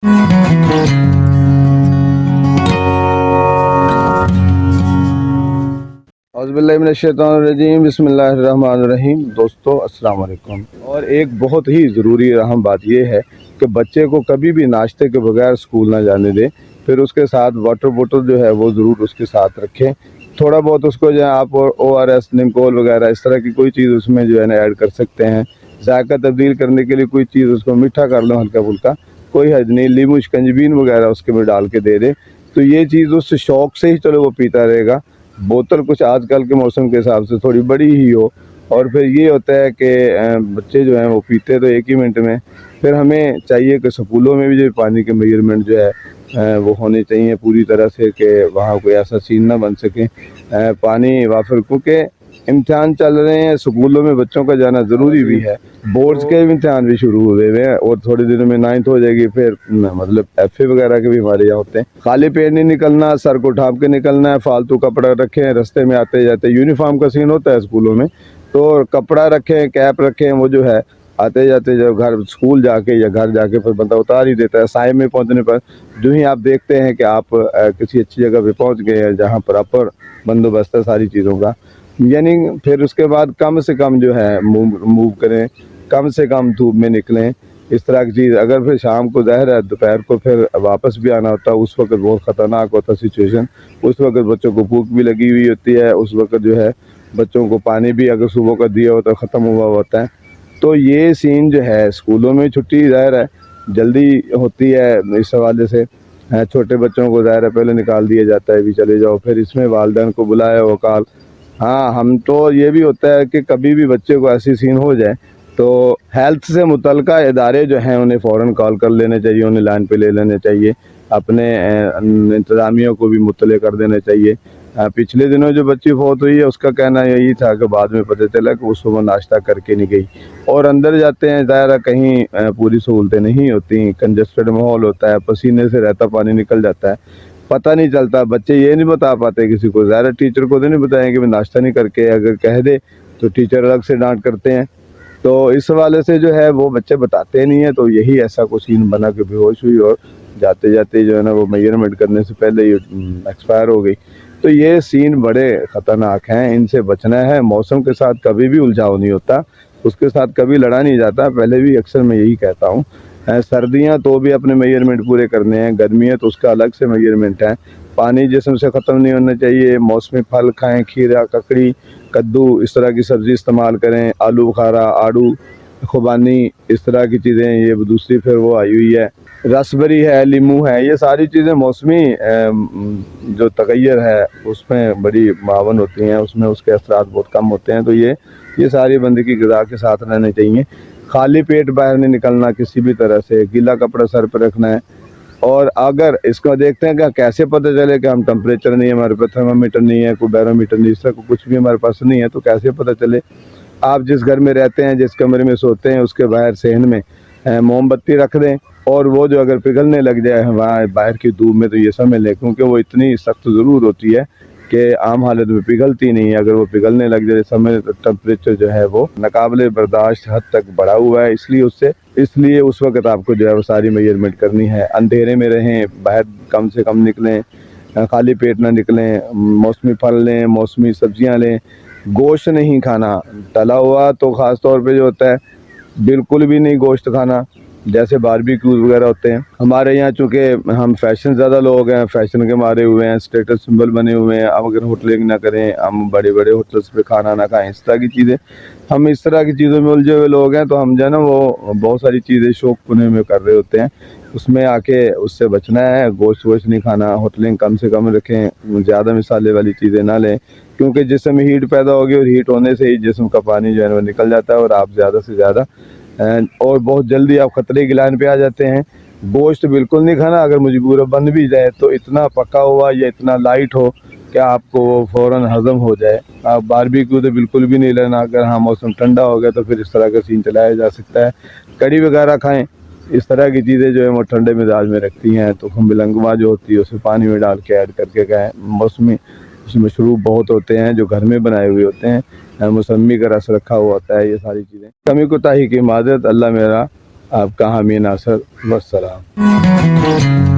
औज़ुबिल्लाहिमिनश्शैतानिर्रजीम बिस्मिल्लाहिर्रहमानिर्रहीम। दोस्तों अस्सलाम वालेकुम। और एक बहुत ही ज़रूरी अहम बात यह है कि बच्चे को कभी भी नाश्ते के बगैर स्कूल ना जाने दें। फिर उसके साथ वाटर बोतल जो है वो ज़रूर उसके साथ रखें। थोड़ा बहुत उसको जो है आप ORS, निमकोल वगैरह इस तरह की कोई चीज़ उसमें जो है ना ऐड कर सकते हैं। जायका तब्दील करने के लिए कोई चीज़ उसको मीठा कर लो हल्का फुल्का, कोई हर्ज नहीं। नींबू शिकंजबीन वगैरह उसके में डाल के दे दें तो ये चीज़ उससे शौक़ से ही चलो वो पीता रहेगा। बोतल कुछ आजकल के मौसम के हिसाब से थोड़ी बड़ी ही हो। और फिर ये होता है कि बच्चे जो हैं वो पीते तो एक ही मिनट में। फिर हमें चाहिए कि स्कूलों में भी जो पानी के मेजरमेंट जो है वो होने चाहिए पूरी तरह से, कि वहाँ कोई ऐसा सीन ना बन सके। पानी वाफिर, क्योंकि इम्तिहान चल रहे हैं, स्कूलों में बच्चों का जाना ज़रूरी भी है। बोर्ड्स के इम्तिहान भी शुरू हुए हुए हैं और थोड़े दिनों में 9th हो जाएगी। फिर मतलब FA वगैरह के भी हमारे यहाँ होते हैं। खाली पेट नहीं निकलना, सर को ढाँप के निकलना है, फालतू कपड़ा रखें, रास्ते में आते जाते यूनिफॉर्म का सीन होता है स्कूलों में, तो कपड़ा रखें, कैप रखें। वो जो है आते जाते जब घर स्कूल जाके या घर जाके फिर बंदा उतार ही देता है। साए में पहुँचने पर जो ही आप देखते हैं कि आप किसी अच्छी जगह पे पहुँच गए हैं जहाँ प्रॉपर बंदोबस्त है सारी चीज़ों का, यानी फिर उसके बाद कम से कम जो है मूव करें, कम से कम धूप में निकलें, इस तरह की चीज़। अगर फिर शाम को ज़ाहिर है दोपहर को फिर वापस भी आना होता है, उस वक्त बहुत ख़तरनाक होता है सिचुएशन। उस वक्त बच्चों को भूख भी लगी हुई होती है, उस वक्त जो है बच्चों को पानी भी अगर सुबह का दिया होता है ख़त्म हुआ होता है। तो ये सीन जो है स्कूलों में छुट्टी ज़ाहिर है जल्दी होती है, इस हवाले से छोटे बच्चों को ज़ाहिर है पहले निकाल दिया जाता है भी चले जाओ, फिर इसमें वालिदैन को बुलाया वकाल। हाँ, हम तो ये भी होता है कि कभी भी बच्चे को ऐसी सीन हो जाए तो हेल्थ से मुतल्लिका इदारे जो हैं उन्हें फ़ौरन कॉल कर लेने चाहिए, उन्हें लाइन पे ले लेने चाहिए, अपने इंतज़ामिया को भी मुत्तले कर देना चाहिए। पिछले दिनों जो बच्ची फौत हुई है उसका कहना यही था कि बाद में पता चला कि वो सुबह नाश्ता करके नहीं गई। और अंदर जाते हैं ज़ाहिर है कहीं पूरी सहूलतें नहीं होती, कंजस्टेड माहौल होता है, पसीने से रहता पानी निकल जाता है, पता नहीं चलता। बच्चे ये नहीं बता पाते किसी को, ज़्यादा टीचर को तो नहीं बताएंगे मैं नाश्ता नहीं करके, अगर कह दे तो टीचर अलग से डांट करते हैं। तो इस हवाले से जो है वो बच्चे बताते नहीं हैं। तो यही ऐसा कुछ सीन बना कि बेहोश हुई और जाते जाते जो है ना वो मेजरमेंट करने से पहले ही एक्सपायर हो गई। तो ये सीन बड़े ख़तरनाक हैं, इनसे बचना है। मौसम के साथ कभी भी उलझाव नहीं होता, उसके साथ कभी लड़ा नहीं जाता। पहले भी अक्सर मैं यही कहता हूँ। सर्दियाँ तो भी अपने मेजरमेंट पूरे करने हैं, गर्मियाँ तो उसका अलग से मेजरमेंट है। पानी जिस्म से ख़त्म नहीं होना चाहिए। मौसमी फल खाएँ, खीरा, ककड़ी, कद्दू, इस तरह की सब्ज़ी इस्तेमाल करें। आलू बुखारा, आड़ू, खुबानी, इस तरह की चीज़ें। ये दूसरी फिर वो आई हुई है, रसबेरी है, लीमू है, ये सारी चीज़ें मौसमी जो तगैर है उसमें बड़ी मावन होती हैं, उसमें उसके असरात बहुत कम होते हैं। तो ये सारी बंदे की ग़िज़ा के साथ रहने चाहिए। खाली पेट बाहर नहीं निकलना किसी भी तरह से, गीला कपड़ा सर पर रखना है। और अगर इसको देखते हैं कि कैसे पता चले कि हम टेम्परेचर नहीं है हमारे पास, थर्मामीटर नहीं है, कोई बैरोमीटर नहीं, इस तरह को कुछ भी हमारे पास नहीं है, तो कैसे पता चले? आप जिस घर में रहते हैं, जिस कमरे में सोते हैं, उसके बाहर सहन में मोमबत्ती रख दें। और वो जो अगर पिघलने लग जाए वहाँ बाहर की धूप में तो ये समझ लें, क्योंकि वो इतनी सख्त ज़रूर होती है कि आम हालत में पिघलती नहीं है। अगर वो पिघलने लग जाए समय तो टेम्परेचर जो है वो नाकाबिले बर्दाश्त हद तक बढ़ा हुआ है, इसलिए उस वक्त आपको जो है वो सारी मेजरमेंट करनी है। अंधेरे में रहें, बाहर कम से कम निकलें, खाली पेट ना निकलें, मौसमी फल लें, मौसमी सब्जियां लें। गोश्त नहीं खाना, तला हुआ तो ख़ास तौर पे जो होता है बिल्कुल भी नहीं गोश्त खाना, जैसे बारबेक्यूज़ वगैरह होते हैं। हमारे यहाँ चूँकि हम फैशन ज़्यादा लोग हैं, फैशन के मारे हुए हैं, स्टेटस सिंबल बने हुए हैं। अब अगर होटलिंग ना करें, हम बड़े बड़े होटल्स पे खाना ना खाएं, इस तरह की चीज़ें, हम इस तरह की चीज़ों में उलझे हुए लोग हैं। तो हम जो है ना वो बहुत सारी चीज़ें शौक पुने में कर रहे होते हैं, उसमें आके उससे बचना है। गोश्त वोश्त नहीं खाना, होटलिंग कम से कम रखें, ज़्यादा मसाले वाली चीज़ें ना लें, क्योंकि जिस्म में हीट पैदा होगी और हीट होने से ही जिस्म का पानी जो है वो निकल जाता है और आप ज़्यादा से ज़्यादा और बहुत जल्दी आप ख़तरे की लाइन पे आ जाते हैं। गोश्त बिल्कुल नहीं खाना, अगर मजबूरन बन भी जाए तो इतना पका हुआ या इतना लाइट हो कि आपको वो फ़ौरन हज़म हो जाए। आप बारबेक्यू तो बिल्कुल भी नहीं लेना। अगर हाँ मौसम ठंडा हो गया तो फिर इस तरह का सीन चलाया जा सकता है। कड़ी वगैरह खाएँ, इस तरह की चीज़ें जो है वो ठंडे मिजाज में रखती हैं। तो हम बिलंगमा जो होती है उसे पानी में डाल के ऐड करके खाएँ। मौसमी मशरूब बहुत होते हैं जो घर में बनाए हुए होते हैं, मौसमी का रस रखा हुआ होता है। ये सारी चीज़ें कमी कोताही की माज़रत, अल्लाह मेरा आपका हामी नासर, वस्सलाम।